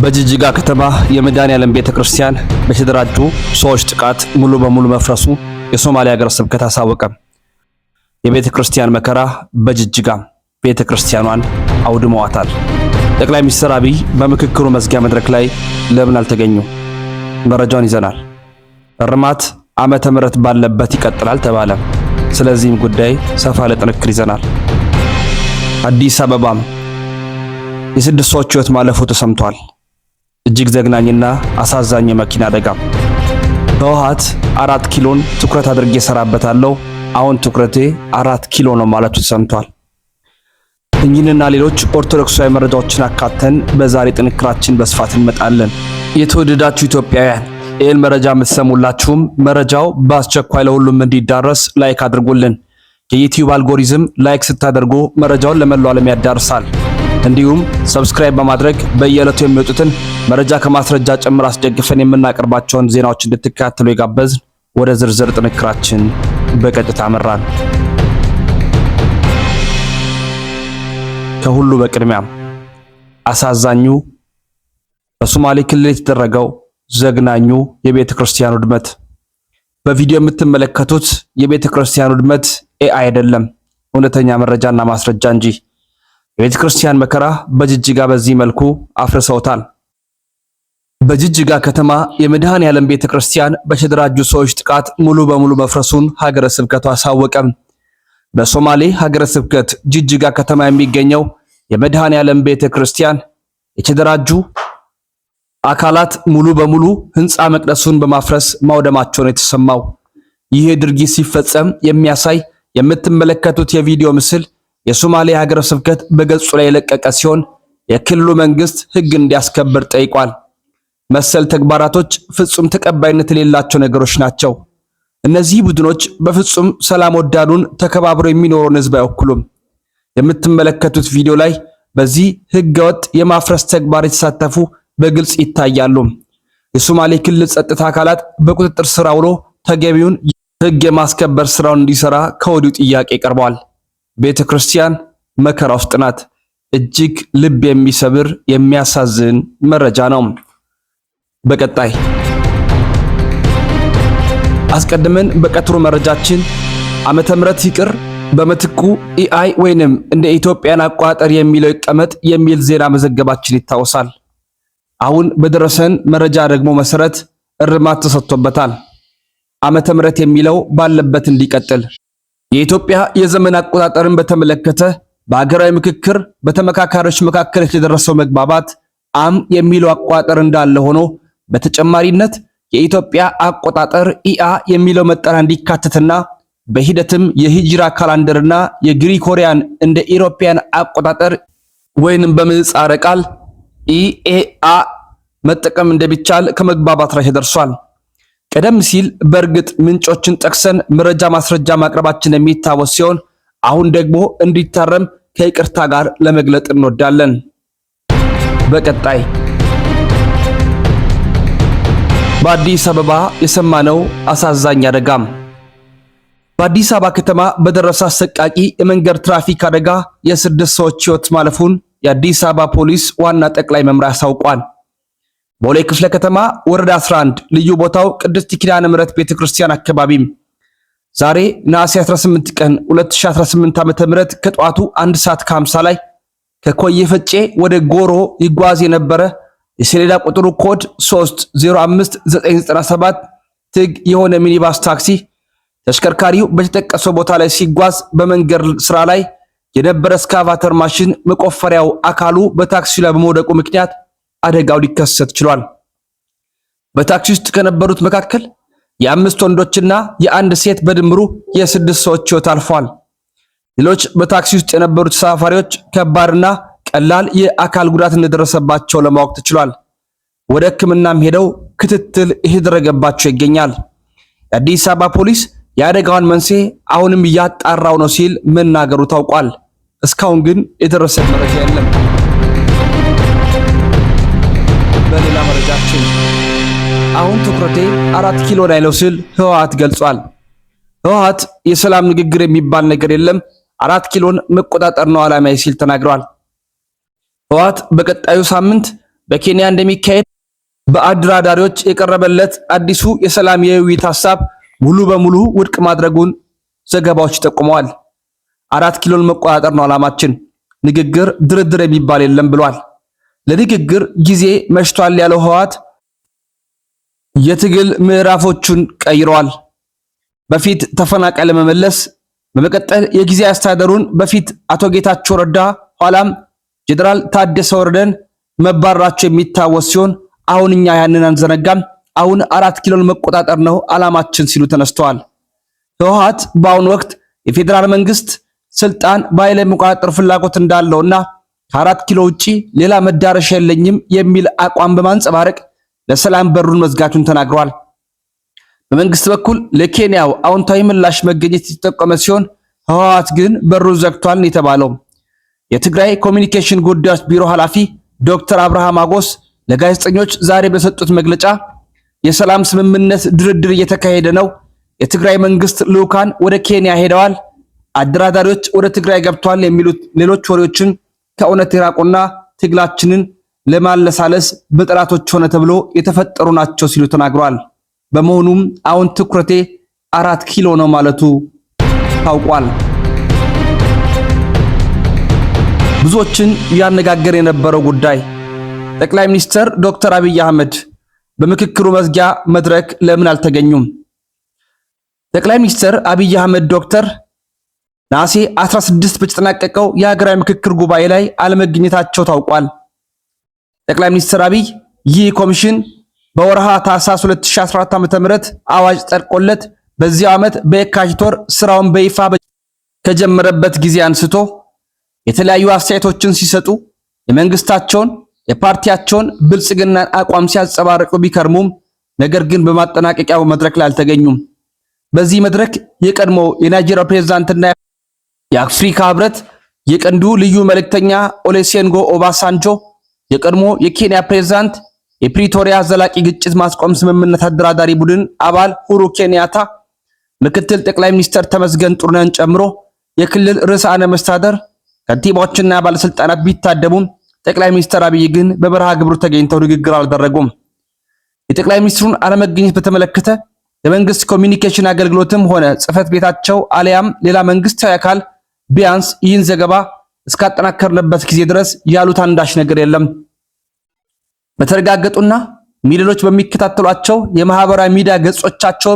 በጅጅጋ ከተማ የመድኃኔዓለም ቤተክርስቲያን በተደራጁ ሰዎች ጥቃት ሙሉ በሙሉ መፍረሱ የሶማሊያ ሀገረ ስብከት አሳወቀ። የቤተክርስቲያን መከራ በጅጅጋ ቤተክርስቲያኗን አውድመዋታል። ጠቅላይ ሚኒስትር አብይ በምክክሩ መዝጊያ መድረክ ላይ ለምን አልተገኙ? መረጃውን ይዘናል። እርማት ዓመተ ምህረት ባለበት ይቀጥላል ተባለ። ስለዚህም ጉዳይ ሰፋ ለጥንክር ይዘናል። አዲስ አበባም የስድስት ሰዎች ሕይወት ማለፉ ተሰምቷል። እጅግ ዘግናኝና አሳዛኝ የመኪና አደጋ። ህወሓት 4 ኪሎን ትኩረት አድርጌ እሰራበታለሁ፣ አሁን ትኩረቴ 4 ኪሎ ነው ማለቱ ተሰምቷል። እኚህንና ሌሎች ኦርቶዶክሳዊ መረጃዎችን አካተን በዛሬ ጥንክራችን በስፋት እንመጣለን። የተወደዳችሁ ኢትዮጵያውያን ይህን መረጃ የምትሰሙላችሁም መረጃው በአስቸኳይ ለሁሉም እንዲዳረስ ላይክ አድርጉልን። የዩቲዩብ አልጎሪዝም ላይክ ስታደርጉ መረጃውን ለመላው ዓለም ያዳርሳል። እንዲሁም ሰብስክራይብ በማድረግ በየዕለቱ የሚወጡትን መረጃ ከማስረጃ ጭምር አስደግፈን የምናቀርባቸውን ዜናዎች እንድትከታተሉ የጋበዝን ወደ ዝርዝር ጥንክራችን በቀጥታ አመራን። ከሁሉ በቅድሚያ አሳዛኙ በሶማሌ ክልል የተደረገው ዘግናኙ የቤተ ክርስቲያን ውድመት። በቪዲዮ የምትመለከቱት የቤተ ክርስቲያን ውድመት ኤአይ አይደለም፣ እውነተኛ መረጃና ማስረጃ እንጂ። የቤተ ክርስቲያን መከራ በጅጅጋ በዚህ መልኩ አፍርሰውታል። በጅጅጋ ከተማ የመድኃኔዓለም ቤተ ክርስቲያን በተደራጁ ሰዎች ጥቃት ሙሉ በሙሉ መፍረሱን ሀገረ ስብከቱ አሳወቀ። በሶማሌ ሀገረ ስብከት ጅጅጋ ከተማ የሚገኘው የመድኃኔዓለም ቤተ ክርስቲያን የተደራጁ አካላት ሙሉ በሙሉ ህንፃ መቅደሱን በማፍረስ ማውደማቸው ነው የተሰማው። ይህ ድርጊት ሲፈጸም የሚያሳይ የምትመለከቱት የቪዲዮ ምስል የሶማሌ ሀገረ ስብከት በገጹ ላይ የለቀቀ ሲሆን የክልሉ መንግስት ህግ እንዲያስከብር ጠይቋል። መሰል ተግባራቶች ፍጹም ተቀባይነት የሌላቸው ነገሮች ናቸው። እነዚህ ቡድኖች በፍጹም ሰላም ወዳዱን ተከባብሮ የሚኖረውን ህዝብ አይወክሉም። የምትመለከቱት ቪዲዮ ላይ በዚህ ህገወጥ የማፍረስ ተግባር የተሳተፉ በግልጽ ይታያሉ። የሶማሌ ክልል ጸጥታ አካላት በቁጥጥር ስር አውሎ ተገቢውን ህግ የማስከበር ስራውን እንዲሰራ ከወዲሁ ጥያቄ ቀርቧል። ቤተ ክርስቲያን መከራ ውስጥ ናት። እጅግ ልብ የሚሰብር የሚያሳዝን መረጃ ነው። በቀጣይ አስቀድመን በቀጥሩ መረጃችን ዓመተ ምህረት ይቅር በመትኩ ኢአይ ወይንም እንደ ኢትዮጵያን አቆጣጠር የሚለው ይቀመጥ የሚል ዜና መዘገባችን ይታወሳል። አሁን በደረሰን መረጃ ደግሞ መሰረት እርማት ተሰጥቶበታል። ዓመተ ምህረት የሚለው ባለበት እንዲቀጥል የኢትዮጵያ የዘመን አቆጣጠርን በተመለከተ በአገራዊ ምክክር በተመካካሪዎች መካከል የተደረሰው መግባባት አም የሚለው አቆጣጠር እንዳለ ሆኖ በተጨማሪነት የኢትዮጵያ አቆጣጠር ኢአ የሚለው መጠሪያ እንዲካተትና በሂደትም የሂጅራ ካላንደርና የግሪኮሪያን እንደ ኢሮፒያን አቆጣጠር ወይንም በምህጻረ ቃል ኢኤአ መጠቀም እንደሚቻል ከመግባባት ላይ ተደርሷል። ቀደም ሲል በእርግጥ ምንጮችን ጠቅሰን መረጃ ማስረጃ ማቅረባችን የሚታወስ ሲሆን አሁን ደግሞ እንዲታረም ከይቅርታ ጋር ለመግለጥ እንወዳለን። በቀጣይ በአዲስ አበባ የሰማነው አሳዛኝ አደጋም። በአዲስ አበባ ከተማ በደረሰ አሰቃቂ የመንገድ ትራፊክ አደጋ የስድስት ሰዎች ሕይወት ማለፉን የአዲስ አበባ ፖሊስ ዋና ጠቅላይ መምሪያ አሳውቋል። ቦሌ ክፍለ ከተማ ወረዳ 11 ልዩ ቦታው ቅድስት ኪዳነ ምሕረት ቤተክርስቲያን አካባቢም ዛሬ ነሐሴ 18 ቀን 2018 ዓ.ም ከጠዋቱ 1 ሰዓት ከ50 ላይ ከኮየ ፈጬ ወደ ጎሮ ይጓዝ የነበረ የሰሌዳ ቁጥሩ ኮድ 305997 ትግ የሆነ ሚኒባስ ታክሲ ተሽከርካሪው በተጠቀሰው ቦታ ላይ ሲጓዝ በመንገድ ስራ ላይ የነበረ ስካቫተር ማሽን መቆፈሪያው አካሉ በታክሲው ላይ በመውደቁ ምክንያት አደጋው ሊከሰት ችሏል። በታክሲ ውስጥ ከነበሩት መካከል የአምስት ወንዶችና የአንድ ሴት በድምሩ የስድስት ሰዎች ሕይወት አልፏል። ሌሎች በታክሲ ውስጥ የነበሩት ተሳፋሪዎች ከባድና ቀላል የአካል ጉዳት እንደደረሰባቸው ለማወቅ ተችሏል። ወደ ሕክምናም ሄደው ክትትል እየተደረገባቸው ይገኛል። የአዲስ አበባ ፖሊስ የአደጋውን መንስኤ አሁንም እያጣራው ነው ሲል መናገሩ ታውቋል። እስካሁን ግን የደረሰ መረጃ የለም። በሌላ መረጃችን አሁን ትኩረቴ 4 ኪሎ ላይ ነው ሲል ህወሓት ገልጿል። ህወሓት የሰላም ንግግር የሚባል ነገር የለም 4 ኪሎን መቆጣጠር ነው ዓላማዬ ሲል ተናግሯል። ህወሓት በቀጣዩ ሳምንት በኬንያ እንደሚካሄድ በአደራዳሪዎች የቀረበለት አዲሱ የሰላም የውይይት ሐሳብ ሙሉ በሙሉ ውድቅ ማድረጉን ዘገባዎች ጠቁመዋል። 4 ኪሎን መቆጣጠር ነው ዓላማችን፣ ንግግር ድርድር የሚባል የለም ብሏል። ለንግግር ጊዜ መሽቷል ያለው ህወሓት የትግል ምዕራፎቹን ቀይረዋል። በፊት ተፈናቃይ ለመመለስ፣ በመቀጠል የጊዜ አስተዳደሩን በፊት አቶ ጌታቸው ረዳ ኋላም ጄኔራል ታደሰ ወረደን መባረራቸው የሚታወስ ሲሆን አሁን እኛ ያንን አንዘነጋም፣ አሁን 4 ኪሎን መቆጣጠር ነው ዓላማችን ሲሉ ተነስተዋል። ህወሓት በአሁኑ ወቅት የፌዴራል መንግስት ስልጣን በኃይል መቆጣጠር ፍላጎት እንዳለውና ከ4 ኪሎ ውጪ ሌላ መዳረሻ የለኝም የሚል አቋም በማንጸባረቅ ለሰላም በሩን መዝጋቱን ተናግሯል። በመንግስት በኩል ለኬንያው አዎንታዊ ምላሽ መገኘት የተጠቆመ ሲሆን ህወሓት ግን በሩን ዘግቷል የተባለው የትግራይ ኮሚኒኬሽን ጉዳዮች ቢሮ ኃላፊ ዶክተር አብርሃም አጎስ ለጋዜጠኞች ዛሬ በሰጡት መግለጫ የሰላም ስምምነት ድርድር እየተካሄደ ነው፣ የትግራይ መንግስት ልዑካን ወደ ኬንያ ሄደዋል፣ አደራዳሪዎች ወደ ትግራይ ገብተዋል የሚሉት ሌሎች ወሬዎችን ከእውነት የራቁና ትግላችንን ለማለሳለስ በጠላቶች ሆነ ተብሎ የተፈጠሩ ናቸው ሲሉ ተናግረዋል። በመሆኑም አሁን ትኩረቴ 4 ኪሎ ነው ማለቱ ታውቋል። ብዙዎችን ያነጋገር የነበረው ጉዳይ ጠቅላይ ሚኒስትር ዶክተር አብይ አህመድ በምክክሩ መዝጊያ መድረክ ለምን አልተገኙም? ጠቅላይ ሚኒስትር አብይ አህመድ ዶክተር ነሐሴ 16 በተጠናቀቀው የሀገራዊ ምክክር ጉባኤ ላይ አለመገኘታቸው ታውቋል። ጠቅላይ ሚኒስትር አብይ ይህ ኮሚሽን በወርሃ ታህሳስ 2014 ዓ.ም አዋጅ ጸድቆለት በዚያው ዓመት በየካቲት ወር ስራውን በይፋ ከጀመረበት ጊዜ አንስቶ የተለያዩ አስተያየቶችን ሲሰጡ የመንግስታቸውን የፓርቲያቸውን ብልጽግናን አቋም ሲያንጸባርቁ ቢከርሙም ነገር ግን በማጠናቀቂያው መድረክ ላይ አልተገኙም። በዚህ መድረክ የቀድሞ የናይጄሪያ ፕሬዝዳንትና የአፍሪካ ህብረት የቀንዱ ልዩ መልእክተኛ ኦሉሴጉን ኦባሳንጆ፣ የቀድሞ የኬንያ ፕሬዝዳንት፣ የፕሪቶሪያ ዘላቂ ግጭት ማስቆም ስምምነት አደራዳሪ ቡድን አባል ሁሩ ኬንያታ፣ ምክትል ጠቅላይ ሚኒስትር ተመስገን ጥሩነህን ጨምሮ የክልል ርዕሳነ መስተዳድር ከንቲባዎችና ባለስልጣናት ቢታደሙም ጠቅላይ ሚኒስትር አብይ ግን በበረሃ ግብሩ ተገኝተው ንግግር አልደረጉም። የጠቅላይ ሚኒስትሩን አለመገኘት በተመለከተ የመንግስት ኮሚኒኬሽን አገልግሎትም ሆነ ጽህፈት ቤታቸው አሊያም ሌላ መንግስታዊ አካል ቢያንስ ይህን ዘገባ እስካጠናከርንበት ጊዜ ድረስ ያሉት አንዳች ነገር የለም። በተረጋገጡና ሚሊዮኖች በሚከታተሏቸው የማህበራዊ ሚዲያ ገጾቻቸው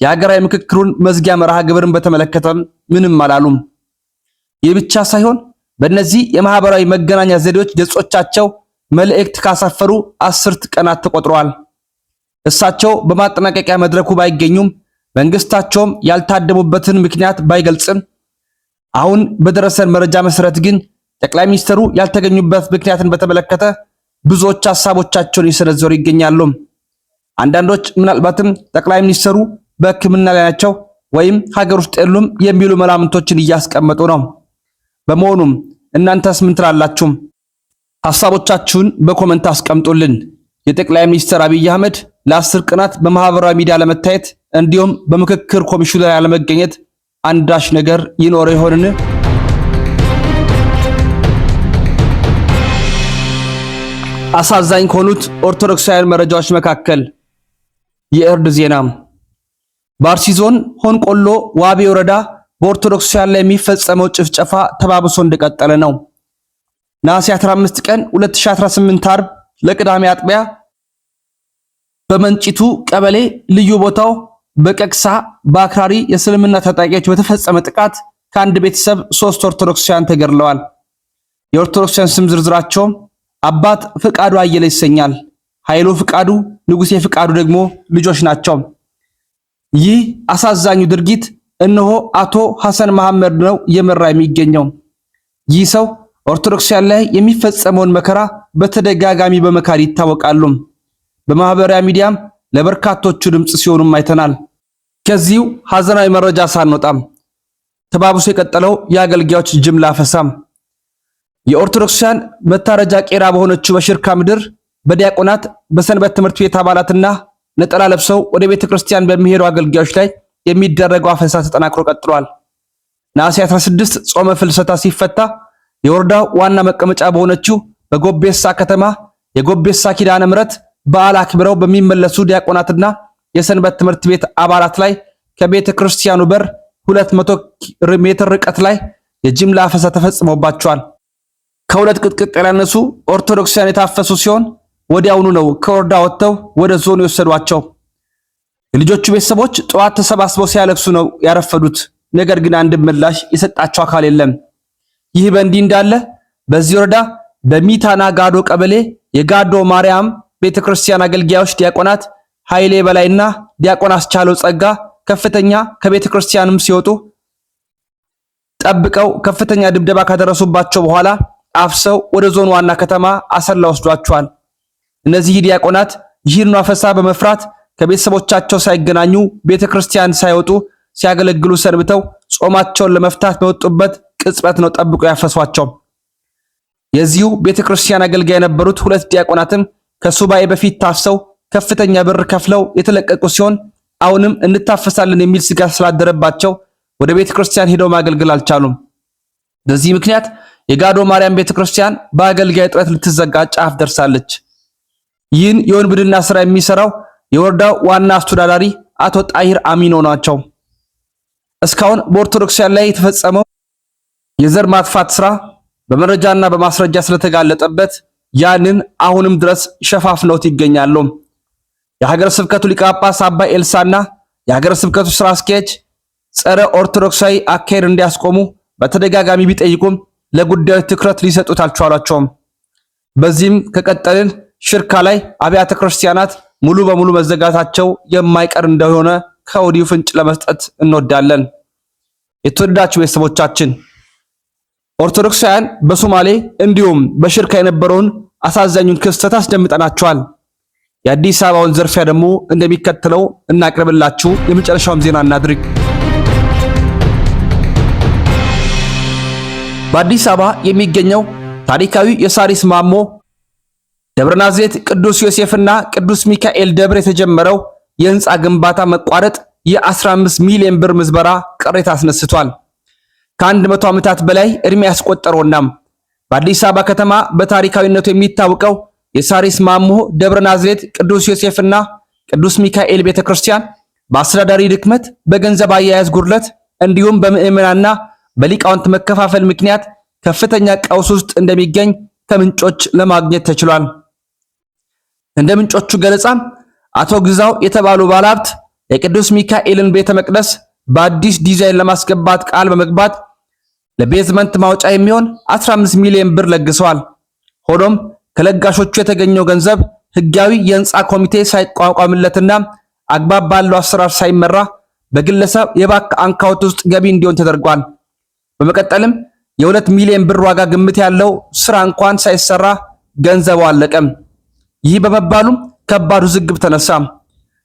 የሀገራዊ ምክክሩን መዝጊያ መርሃ ግብርን በተመለከተ ምንም አላሉም። ይህ ብቻ ሳይሆን በእነዚህ የማህበራዊ መገናኛ ዘዴዎች ገጾቻቸው መልእክት ካሳፈሩ 10 ቀናት ተቆጥረዋል። እሳቸው በማጠናቀቂያ መድረኩ ባይገኙም መንግስታቸውም ያልታደሙበትን ምክንያት ባይገልጽም አሁን በደረሰን መረጃ መሰረት ግን ጠቅላይ ሚኒስትሩ ያልተገኙበት ምክንያትን በተመለከተ ብዙዎች ሐሳቦቻቸውን እየሰነዘሩ ይገኛሉ። አንዳንዶች ምናልባትም ጠቅላይ ሚኒስትሩ በሕክምና ላይ ናቸው ወይም ሀገር ውስጥ የሉም የሚሉ መላምቶችን እያስቀመጡ ነው። በመሆኑም እናንተስ ምን ትላላችሁ? ሐሳቦቻችሁን በኮሜንት አስቀምጡልን። የጠቅላይ ሚኒስትር አብይ አህመድ ለ10 ቀናት በማህበራዊ ሚዲያ ለመታየት እንዲሁም በምክክር ኮሚሽኑ ላይ ያለመገኘት አንዳች ነገር ይኖር ይሆንን? አሳዛኝ ከሆኑት ኦርቶዶክሳውያን መረጃዎች መካከል የእርድ ዜና። በአርሲ ዞን ሆንቆሎ ዋቤ ወረዳ በኦርቶዶክሳውያን ላይ የሚፈጸመው ጭፍጨፋ ተባብሶ እንደቀጠለ ነው። ነሐሴ 15 ቀን 2018 ዓርብ ለቅዳሜ አጥቢያ በመንጭቱ ቀበሌ ልዩ ቦታው በቀቅሳ በአክራሪ የእስልምና ታጣቂዎች በተፈጸመ ጥቃት ከአንድ ቤተሰብ 3 ኦርቶዶክሳውያን ተገድለዋል። የኦርቶዶክሳውያን ስም ዝርዝራቸው አባት ፍቃዱ አየለ ይሰኛል። ኃይሉ ፍቃዱ፣ ንጉሴ ፍቃዱ ደግሞ ልጆች ናቸው። ይህ አሳዛኙ ድርጊት እነሆ አቶ ሐሰን መሐመድ ነው እየመራ የሚገኘው። ይህ ሰው ኦርቶዶክሳውያን ላይ የሚፈጸመውን መከራ በተደጋጋሚ በመካድ ይታወቃሉ። በማህበራዊ ሚዲያም ለበርካቶቹ ድምጽ ሲሆኑም አይተናል። ከዚሁ ሐዘናዊ መረጃ ሳንወጣም ተባብሶ የቀጠለው የአገልጋዮች ጅምላ ፈሳም የኦርቶዶክሳውያን መታረጃ ቄራ በሆነችው በሽርካ ምድር በዲያቆናት በሰንበት ትምህርት ቤት አባላትና ነጠላ ለብሰው ወደ ቤተክርስቲያን በሚሄዱ አገልጋዮች ላይ የሚደረገው አፈሳ ተጠናክሮ ቀጥሏል። ነሐሴ 16 ጾመ ፍልሰታ ሲፈታ የወረዳው ዋና መቀመጫ በሆነችው በጎቤሳ ከተማ የጎቤሳ ኪዳነ ምሕረት በዓል አክብረው በሚመለሱ ዲያቆናትና የሰንበት ትምህርት ቤት አባላት ላይ ከቤተ ክርስቲያኑ በር 200 ሜትር ርቀት ላይ የጅምላ አፈሳ ተፈጽሞባቸዋል። ከሁለት ቅጥቅጥ ያላነሱ ኦርቶዶክሳውያን የታፈሱ ሲሆን ወዲያውኑ ነው ከወረዳ ወጥተው ወደ ዞኑ የወሰዷቸው። የልጆቹ ቤተሰቦች ጠዋት ተሰባስበው ሲያለቅሱ ነው ያረፈዱት። ነገር ግን አንድ ምላሽ የሰጣቸው አካል የለም። ይህ በእንዲህ እንዳለ በዚህ ወረዳ በሚታና ጋዶ ቀበሌ የጋዶ ማርያም ቤተክርስቲያን አገልጋዮች ዲያቆናት ኃይሌ በላይና ዲያቆን አስቻለው ጸጋ ከፍተኛ ከቤተክርስቲያንም ሲወጡ ጠብቀው ከፍተኛ ድብደባ ካደረሱባቸው በኋላ አፍሰው ወደ ዞን ዋና ከተማ አሰላ ወስዷቸዋል። እነዚህ ዲያቆናት ይህን አፈሳ በመፍራት ከቤተሰቦቻቸው ሳይገናኙ ቤተክርስቲያን ሳይወጡ ሲያገለግሉ ሰንብተው ጾማቸውን ለመፍታት በወጡበት ቅጽበት ነው ጠብቆ ያፈሷቸው። የዚሁ ቤተክርስቲያን አገልጋይ የነበሩት ሁለት ዲያቆናትም ከሱባኤ በፊት ታፍሰው ከፍተኛ ብር ከፍለው የተለቀቁ ሲሆን አሁንም እንታፈሳለን የሚል ስጋት ስላደረባቸው ወደ ቤተክርስቲያን ሄደው ማገልገል አልቻሉም። በዚህ ምክንያት የጋዶ ማርያም ቤተክርስቲያን በአገልጋይ እጥረት ልትዘጋ ጫፍ ደርሳለች። ይህን የወንብድና ስራ የሚሰራው የወረዳው ዋና አስተዳዳሪ አቶ ጣሂር አሚኖ ናቸው። እስካሁን በኦርቶዶክሳውያን ላይ የተፈጸመው የዘር ማጥፋት ስራ በመረጃና በማስረጃ ስለተጋለጠበት ያንን አሁንም ድረስ ሸፋፍነውት ይገኛሉ። የሀገረ ስብከቱ ሊቀ ጳጳስ አባ ኤልሳና የሀገረ ስብከቱ ስራ አስኪያጅ ጸረ ኦርቶዶክሳዊ አካሄድ እንዲያስቆሙ በተደጋጋሚ ቢጠይቁም ለጉዳዩ ትኩረት ሊሰጡት አልቻሏቸውም። በዚህም ከቀጠልን ሽርካ ላይ አብያተ ክርስቲያናት ሙሉ በሙሉ መዘጋታቸው የማይቀር እንደሆነ ከወዲሁ ፍንጭ ለመስጠት እንወዳለን። የተወደዳችሁ ቤተሰቦቻችን ኦርቶዶክሳውያን በሶማሌ እንዲሁም በሽርካ የነበረውን አሳዛኙን ክስተት አስደምጠናቸዋል። የአዲስ አበባውን ዝርፊያ ደግሞ እንደሚከተለው እናቅርብላችሁ። የመጨረሻውን ዜና እናድርግ። በአዲስ አበባ የሚገኘው ታሪካዊ የሳሪስ ማሞ ደብረ ናዝሬት ቅዱስ ዮሴፍና ቅዱስ ሚካኤል ደብር የተጀመረው የህንፃ ግንባታ መቋረጥ የ15 ሚሊዮን ብር ምዝበራ ቅሬታ አስነስቷል። ከ100 ዓመታት በላይ እድሜ ያስቆጠረውና በአዲስ አበባ ከተማ በታሪካዊነቱ የሚታወቀው የሳሪስ ማሞ ደብረ ናዝሬት ቅዱስ ዮሴፍና ቅዱስ ሚካኤል ቤተክርስቲያን በአስተዳዳሪ ድክመት፣ በገንዘብ አያያዝ ጉድለት እንዲሁም በምዕመናንና በሊቃውንት መከፋፈል ምክንያት ከፍተኛ ቀውስ ውስጥ እንደሚገኝ ከምንጮች ለማግኘት ተችሏል። እንደ ምንጮቹ ገለጻ አቶ ግዛው የተባሉ ባለሀብት የቅዱስ ሚካኤልን ቤተ መቅደስ በአዲስ ዲዛይን ለማስገባት ቃል በመግባት ለቤዝመንት ማውጫ የሚሆን 15 ሚሊዮን ብር ለግሰዋል። ሆኖም ከለጋሾቹ የተገኘው ገንዘብ ህጋዊ የህንፃ ኮሚቴ ሳይቋቋምለትና አግባብ ባለው አሰራር ሳይመራ በግለሰብ የባንክ አካውንት ውስጥ ገቢ እንዲሆን ተደርጓል። በመቀጠልም የ2 ሚሊዮን ብር ዋጋ ግምት ያለው ስራ እንኳን ሳይሰራ ገንዘቡ አለቀም። ይህ በመባሉም ከባድ ውዝግብ ተነሳ።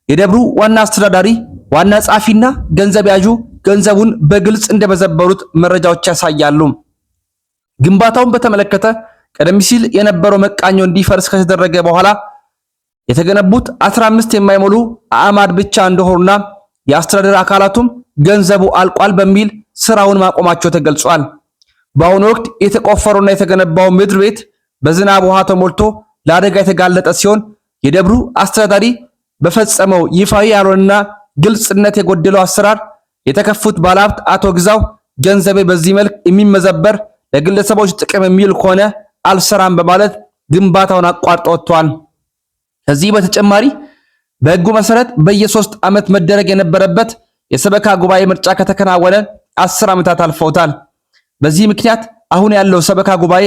የደብሩ ዋና አስተዳዳሪ፣ ዋና ጸሐፊና ገንዘብ ያዡ ገንዘቡን በግልጽ እንደመዘበሩት መረጃዎች ያሳያሉ። ግንባታውን በተመለከተ ቀደም ሲል የነበረው መቃኞ እንዲፈርስ ከተደረገ በኋላ የተገነቡት 15 የማይሞሉ አዕማድ ብቻ እንደሆኑና የአስተዳደር አካላቱም ገንዘቡ አልቋል በሚል ስራውን ማቆማቸው ተገልጿል። በአሁኑ ወቅት የተቆፈረውና የተገነባው ምድር ቤት በዝናብ ውሃ ተሞልቶ ለአደጋ የተጋለጠ ሲሆን የደብሩ አስተዳዳሪ በፈጸመው ይፋዊ ያልሆነና ግልጽነት የጎደለው አሰራር የተከፉት ባለሀብት አቶ ግዛው ገንዘቤ በዚህ መልክ የሚመዘበር ለግለሰቦች ጥቅም የሚል ከሆነ አልሰራም በማለት ግንባታውን አቋርጠው ወጥተዋል። ከዚህ በተጨማሪ በሕጉ መሰረት በየ3 ዓመት መደረግ የነበረበት የሰበካ ጉባኤ ምርጫ ከተከናወነ 10 ዓመታት አልፈውታል። በዚህ ምክንያት አሁን ያለው ሰበካ ጉባኤ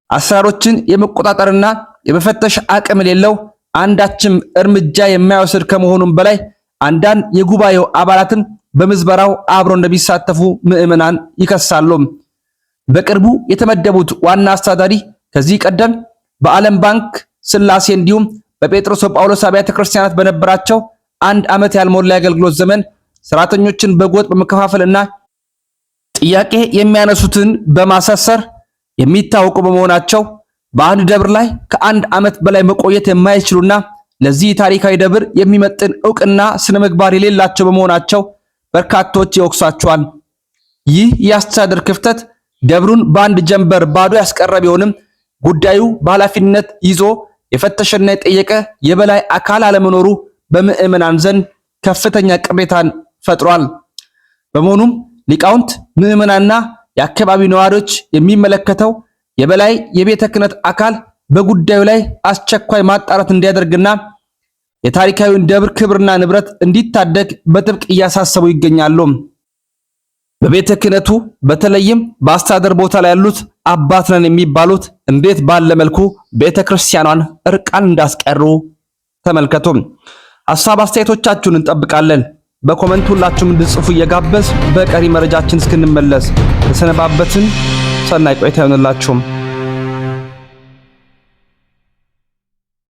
አሰራሮችን የመቆጣጠርና የመፈተሽ አቅም የሌለው አንዳችም እርምጃ የማይወስድ ከመሆኑም በላይ አንዳንድ የጉባኤው አባላትን በምዝበራው አብረው እንደሚሳተፉ ምዕመናን ይከሳሉ። በቅርቡ የተመደቡት ዋና አስተዳዳሪ ከዚህ ቀደም በዓለም ባንክ፣ ስላሴ እንዲሁም በጴጥሮስ ጳውሎስ አብያተ ክርስቲያናት በነበራቸው 1 ዓመት ያልሞላ የአገልግሎት ዘመን ሰራተኞችን በጎጥ በመከፋፈልና ጥያቄ የሚያነሱትን በማሳሰር የሚታወቁ በመሆናቸው በአንድ ደብር ላይ ከ1 ዓመት በላይ መቆየት የማይችሉና ለዚህ ታሪካዊ ደብር የሚመጥን ዕውቅና ስነ ምግባር የሌላቸው በመሆናቸው በርካቶች ይወቅሳቸዋል። ይህ የአስተዳደር ክፍተት ደብሩን በአንድ ጀንበር ባዶ ያስቀረ ቢሆንም ጉዳዩ በኃላፊነት ይዞ የፈተሸና የጠየቀ የበላይ አካል አለመኖሩ በምዕመናን ዘንድ ከፍተኛ ቅሬታን ፈጥሯል። በመሆኑም ሊቃውንት፣ ምዕመናንና የአካባቢው ነዋሪዎች የሚመለከተው የበላይ የቤተ ክህነት አካል በጉዳዩ ላይ አስቸኳይ ማጣራት እንዲያደርግና የታሪካዊውን ደብር ክብርና ንብረት እንዲታደግ በጥብቅ እያሳሰቡ ይገኛሉ። በቤተ ክህነቱ በተለይም በአስተዳደር ቦታ ላይ ያሉት አባት ነን የሚባሉት እንዴት ባለ መልኩ ቤተ ክርስቲያኗን እርቃን እንዳስቀሩ ተመልከቱ። ሐሳብ አስተያየቶቻችሁን እንጠብቃለን። በኮሜንት ሁላችሁም እንድትጽፉ እየጋበዝ በቀሪ መረጃችን እስክንመለስ ተሰነባበትን። ሰናይ ቆይታ ይሁንላችሁ።